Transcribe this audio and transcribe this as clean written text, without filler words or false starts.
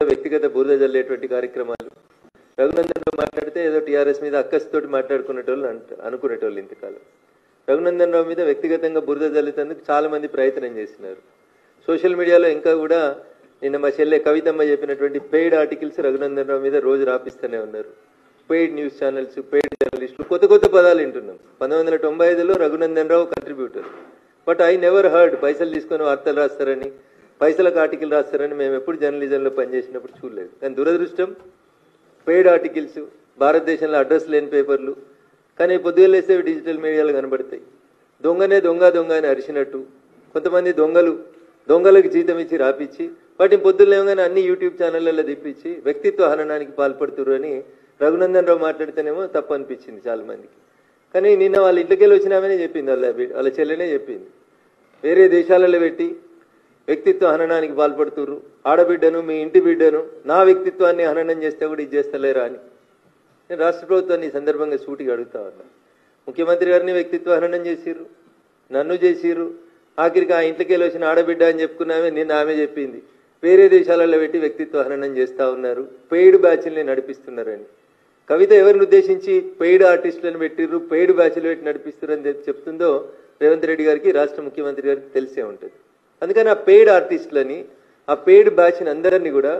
వ్యక్తిగత బురద జల్లేటువంటి కార్యక్రమాలు. రఘునందన్తో మాట్లాడితే ఏదో టీఆర్ఎస్ మీద అక్కస్తోటి మాట్లాడుకునేటోళ్ళు అనుకునేటోళ్ళు ఇంతకాలం. రఘునందన్ రావు మీద వ్యక్తిగతంగా బురద జల్లేందుకు చాలా మంది ప్రయత్నం చేసినారు. సోషల్ మీడియాలో ఇంకా కూడా నిన్న మా చెల్లె కవితమ్మ చెప్పినటువంటి పెయిడ్ ఆర్టికల్స్ రఘునందన్ రావు మీద రోజు రాపిస్తూనే ఉన్నారు. పెయిడ్ న్యూస్ ఛానల్స్, పెయిడ్ జర్నలిస్టులు, కొత్త కొత్త పదాలు వింటున్నాం. 1995లో Raghunandan Rao contributor, but I never heard పైసలు తీసుకొని వార్తలు రాస్తారని, పైసలకు ఆర్టికల్ రాస్తారని మేము ఎప్పుడు జర్నలిజంలో పనిచేసినప్పుడు చూడలేదు. కానీ దురదృష్టం పెయిడ్ ఆర్టికల్స్, భారతదేశంలో అడ్రస్ లేని పేపర్లు, కానీ పొద్దుగా లేస్తే డిజిటల్ మీడియాలో కనబడతాయి. దొంగనే దొంగ దొంగ అని అరిచినట్టు కొంతమంది దొంగలకు జీతం ఇచ్చి రాపిచ్చి వాటిని పొద్దులేమగానే అన్ని యూట్యూబ్ ఛానళ్లలో తిప్పించి వ్యక్తిత్వ హననానికి పాల్పడుతురు అని రఘునందన్ రావు మాట్లాడితేనేమో తప్పు అనిపించింది చాలా మందికి. కానీ నిన్న వాళ్ళ ఇంటికెళ్ళి వచ్చినామనే చెప్పింది, వాళ్ళ చెల్లెనే చెప్పింది. వేరే దేశాలలో పెట్టి వ్యక్తిత్వ హననానికి పాల్పడుతుర్రు, ఆడబిడ్డను మీ ఇంటి బిడ్డను నా వ్యక్తిత్వాన్ని హననం చేస్తే కూడా ఇది చేస్తలేరా అని నేను రాష్ట్ర ప్రభుత్వాన్ని ఈ సందర్భంగా సూటిగా అడుగుతా ఉన్నా. ముఖ్యమంత్రి గారిని వ్యక్తిత్వ హననం చేసిర్రు, నన్ను చేసిర్రు, ఆఖరికి ఆ ఇంట్లోకి వెళ్ళి వచ్చిన ఆడబిడ్డ అని చెప్పుకున్నామే నిన్న ఆమె చెప్పింది వేరే దేశాలలో పెట్టి వ్యక్తిత్వ హననం చేస్తూ ఉన్నారు, పెయిడ్ బ్యాచ్ల్ని నడిపిస్తున్నారని. కవిత ఎవరిని ఉద్దేశించి పెయిడ్ ఆర్టిస్టులను పెట్టిర్రు, పెయిడ్ బ్యాచ్లు పెట్టి నడిపిస్తున్నారని చెప్తుందో రేవంత్ రెడ్డి గారికి, రాష్ట్ర ముఖ్యమంత్రి గారికి తెలిసే ఉంటుంది. అందుకని ఆ పెయిడ్ ఆర్టిస్టులని, ఆ పెయిడ్ బ్యాచ్ని అందరినీ కూడా